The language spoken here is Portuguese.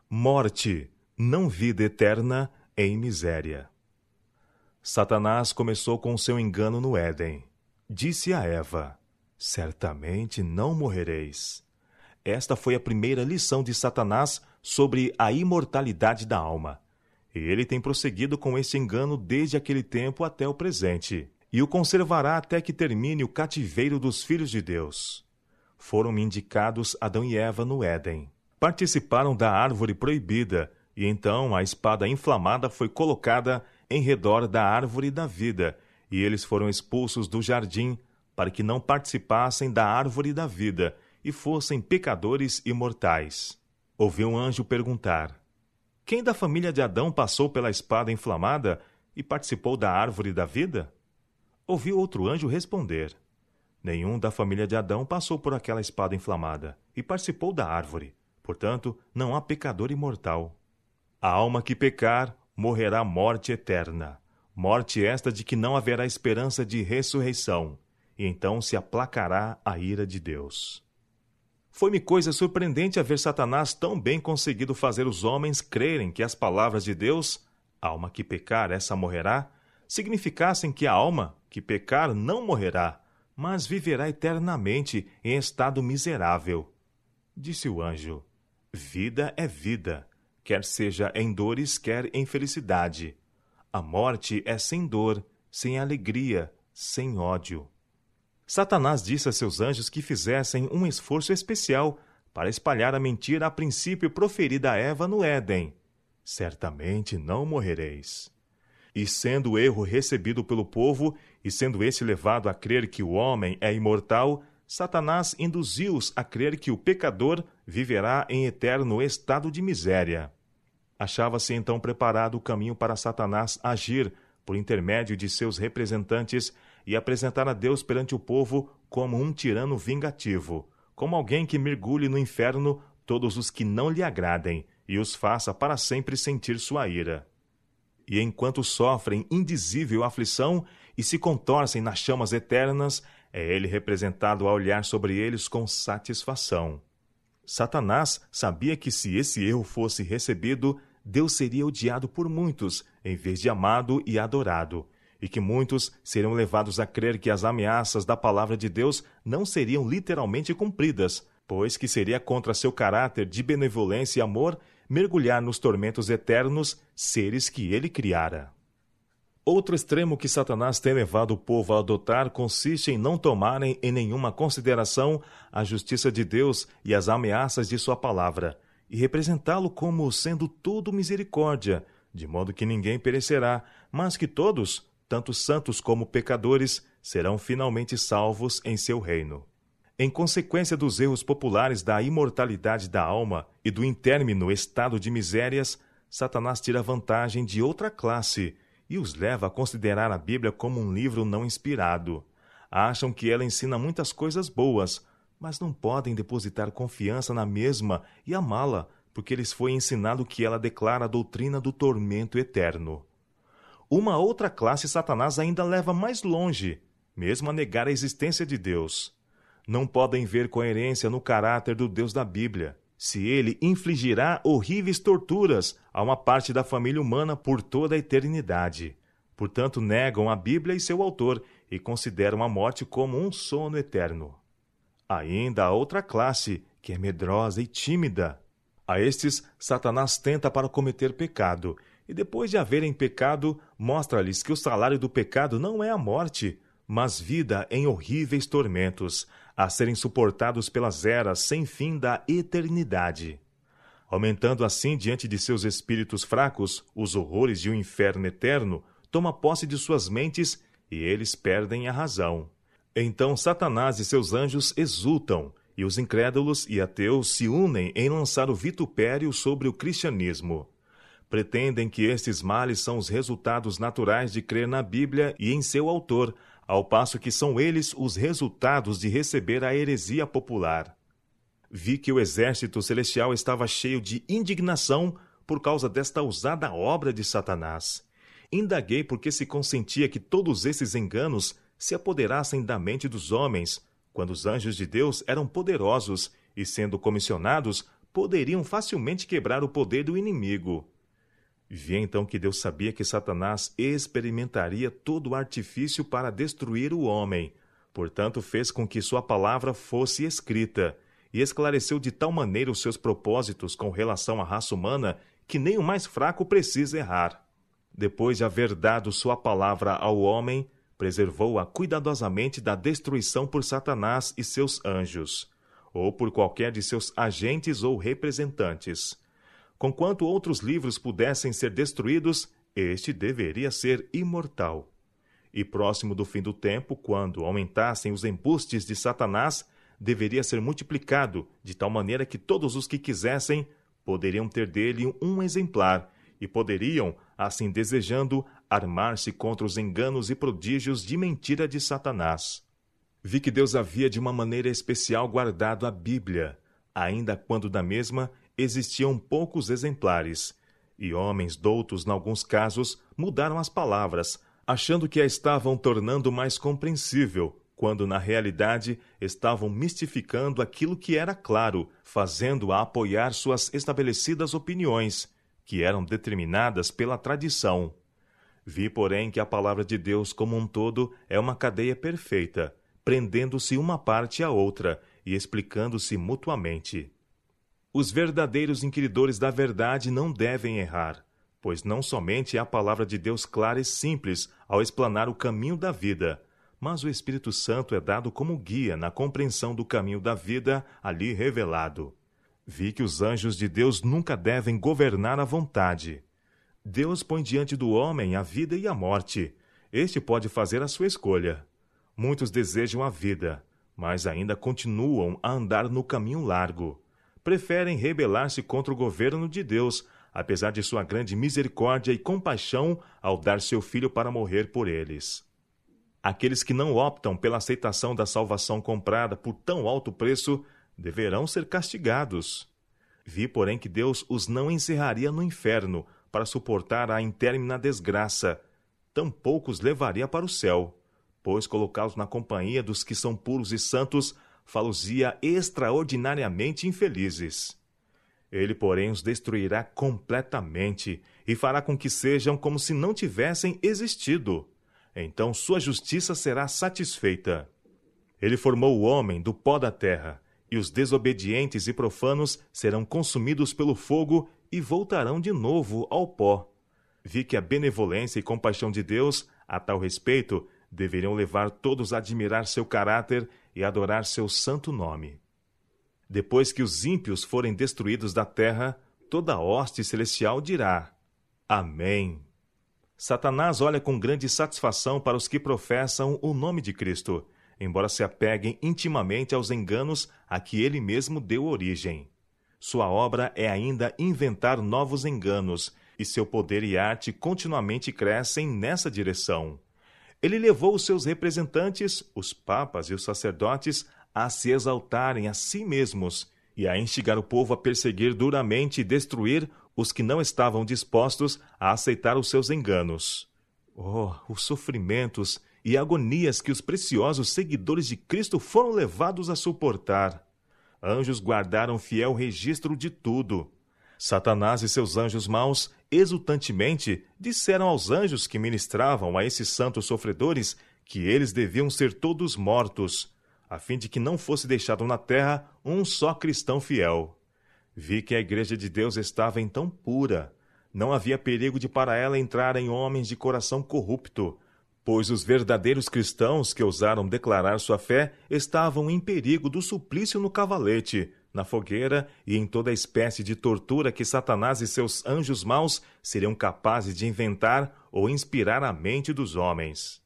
morte, não vida eterna em miséria. Satanás começou com seu engano no Éden. Disse a Eva: certamente não morrereis. Esta foi a primeira lição de Satanás sobre a imortalidade da alma. E ele tem prosseguido com esse engano desde aquele tempo até o presente, e o conservará até que termine o cativeiro dos filhos de Deus. Foram indicados Adão e Eva no Éden. Participaram da árvore proibida, e então a espada inflamada foi colocada em redor da árvore da vida, e eles foram expulsos do jardim para que não participassem da árvore da vida e fossem pecadores imortais. Ouviu um anjo perguntar: quem da família de Adão passou pela espada inflamada e participou da árvore da vida? Ouviu outro anjo responder: nenhum da família de Adão passou por aquela espada inflamada e participou da árvore. Portanto, não há pecador imortal. A alma que pecar morrerá morte eterna. Morte esta de que não haverá esperança de ressurreição, e então se aplacará a ira de Deus. Foi-me coisa surpreendente a ver Satanás tão bem conseguido fazer os homens crerem que as palavras de Deus, alma que pecar, essa morrerá, significassem que a alma que pecar não morrerá, mas viverá eternamente em estado miserável. Disse o anjo: vida é vida, quer seja em dores, quer em felicidade. A morte é sem dor, sem alegria, sem ódio. Satanás disse a seus anjos que fizessem um esforço especial para espalhar a mentira a princípio proferida a Eva no Éden: certamente não morrereis. E sendo o erro recebido pelo povo, e sendo este levado a crer que o homem é imortal, Satanás induziu-os a crer que o pecador viverá em eterno estado de miséria. Achava-se então preparado o caminho para Satanás agir, por intermédio de seus representantes, e apresentar a Deus perante o povo como um tirano vingativo, como alguém que mergulhe no inferno todos os que não lhe agradem, e os faça para sempre sentir sua ira. E enquanto sofrem indizível aflição e se contorcem nas chamas eternas, é ele representado a olhar sobre eles com satisfação. Satanás sabia que se esse erro fosse recebido, Deus seria odiado por muitos, em vez de amado e adorado, e que muitos seriam levados a crer que as ameaças da palavra de Deus não seriam literalmente cumpridas, pois que seria contra seu caráter de benevolência e amor mergulhar nos tormentos eternos seres que ele criara. Outro extremo que Satanás tem levado o povo a adotar consiste em não tomarem em nenhuma consideração a justiça de Deus e as ameaças de sua palavra, e representá-lo como sendo tudo misericórdia, de modo que ninguém perecerá, mas que todos, tanto santos como pecadores, serão finalmente salvos em seu reino. Em consequência dos erros populares da imortalidade da alma e do intérmino estado de misérias, Satanás tira vantagem de outra classe e os leva a considerar a Bíblia como um livro não inspirado. Acham que ela ensina muitas coisas boas, mas não podem depositar confiança na mesma e amá-la, porque lhes foi ensinado que ela declara a doutrina do tormento eterno. Uma outra classe Satanás ainda leva mais longe, mesmo a negar a existência de Deus. Não podem ver coerência no caráter do Deus da Bíblia, se ele infligirá horríveis torturas a uma parte da família humana por toda a eternidade. Portanto, negam a Bíblia e seu autor e consideram a morte como um sono eterno. Ainda há outra classe, que é medrosa e tímida. A estes, Satanás tenta para cometer pecado, e depois de haverem pecado, mostra-lhes que o salário do pecado não é a morte, mas vida em horríveis tormentos, a serem suportados pelas eras sem fim da eternidade. Aumentando assim diante de seus espíritos fracos os horrores de um inferno eterno, toma posse de suas mentes e eles perdem a razão. Então Satanás e seus anjos exultam, e os incrédulos e ateus se unem em lançar o vitupério sobre o cristianismo. Pretendem que estes males são os resultados naturais de crer na Bíblia e em seu autor, ao passo que são eles os resultados de receber a heresia popular. Vi que o exército celestial estava cheio de indignação por causa desta ousada obra de Satanás. Indaguei porque se consentia que todos esses enganos se apoderassem da mente dos homens, quando os anjos de Deus eram poderosos e, sendo comissionados, poderiam facilmente quebrar o poder do inimigo. Vi então que Deus sabia que Satanás experimentaria todo o artifício para destruir o homem. Portanto, fez com que sua palavra fosse escrita, e esclareceu de tal maneira os seus propósitos com relação à raça humana que nem o mais fraco precisa errar. Depois de haver dado sua palavra ao homem, preservou-a cuidadosamente da destruição por Satanás e seus anjos, ou por qualquer de seus agentes ou representantes. Conquanto outros livros pudessem ser destruídos, este deveria ser imortal. E próximo do fim do tempo, quando aumentassem os embustes de Satanás, deveria ser multiplicado, de tal maneira que todos os que quisessem poderiam ter dele um exemplar, e poderiam, assim desejando, armar-se contra os enganos e prodígios de mentira de Satanás. Vi que Deus havia de uma maneira especial guardado a Bíblia, ainda quando da mesma existiam poucos exemplares, e homens doutos, em alguns casos, mudaram as palavras, achando que a estavam tornando mais compreensível, quando na realidade estavam mistificando aquilo que era claro, fazendo-a apoiar suas estabelecidas opiniões, que eram determinadas pela tradição. Vi, porém, que a palavra de Deus como um todo é uma cadeia perfeita, prendendo-se uma parte à outra e explicando-se mutuamente. Os verdadeiros inquiridores da verdade não devem errar, pois não somente é a palavra de Deus clara e simples ao explanar o caminho da vida, mas o Espírito Santo é dado como guia na compreensão do caminho da vida ali revelado. Vi que os anjos de Deus nunca devem governar à vontade. Deus põe diante do homem a vida e a morte. Este pode fazer a sua escolha. Muitos desejam a vida, mas ainda continuam a andar no caminho largo. Preferem rebelar-se contra o governo de Deus, apesar de sua grande misericórdia e compaixão ao dar seu Filho para morrer por eles. Aqueles que não optam pela aceitação da salvação comprada por tão alto preço deverão ser castigados. Vi, porém, que Deus os não encerraria no inferno para suportar a intermina desgraça, tampouco os levaria para o céu, pois colocá-los na companhia dos que são puros e santos fá-los-ia extraordinariamente infelizes. Ele, porém, os destruirá completamente e fará com que sejam como se não tivessem existido. Então sua justiça será satisfeita. Ele formou o homem do pó da terra, e os desobedientes e profanos serão consumidos pelo fogo e voltarão de novo ao pó. Vi que a benevolência e compaixão de Deus, a tal respeito, deveriam levar todos a admirar seu caráter e adorar seu santo nome. Depois que os ímpios forem destruídos da terra, toda a hoste celestial dirá: Amém. Satanás olha com grande satisfação para os que professam o nome de Cristo, embora se apeguem intimamente aos enganos a que ele mesmo deu origem. Sua obra é ainda inventar novos enganos, e seu poder e arte continuamente crescem nessa direção. Ele levou os seus representantes, os papas e os sacerdotes, a se exaltarem a si mesmos e a instigar o povo a perseguir duramente e destruir os que não estavam dispostos a aceitar os seus enganos. Oh, os sofrimentos e agonias que os preciosos seguidores de Cristo foram levados a suportar. Anjos guardaram fiel registro de tudo. Satanás e seus anjos maus, exultantemente, disseram aos anjos que ministravam a esses santos sofredores que eles deviam ser todos mortos, a fim de que não fosse deixado na terra um só cristão fiel. Vi que a igreja de Deus estava então pura. Não havia perigo de para ela entrarem homens de coração corrupto, pois os verdadeiros cristãos que ousaram declarar sua fé estavam em perigo do suplício no cavalete, na fogueira e em toda espécie de tortura que Satanás e seus anjos maus seriam capazes de inventar ou inspirar à mente dos homens.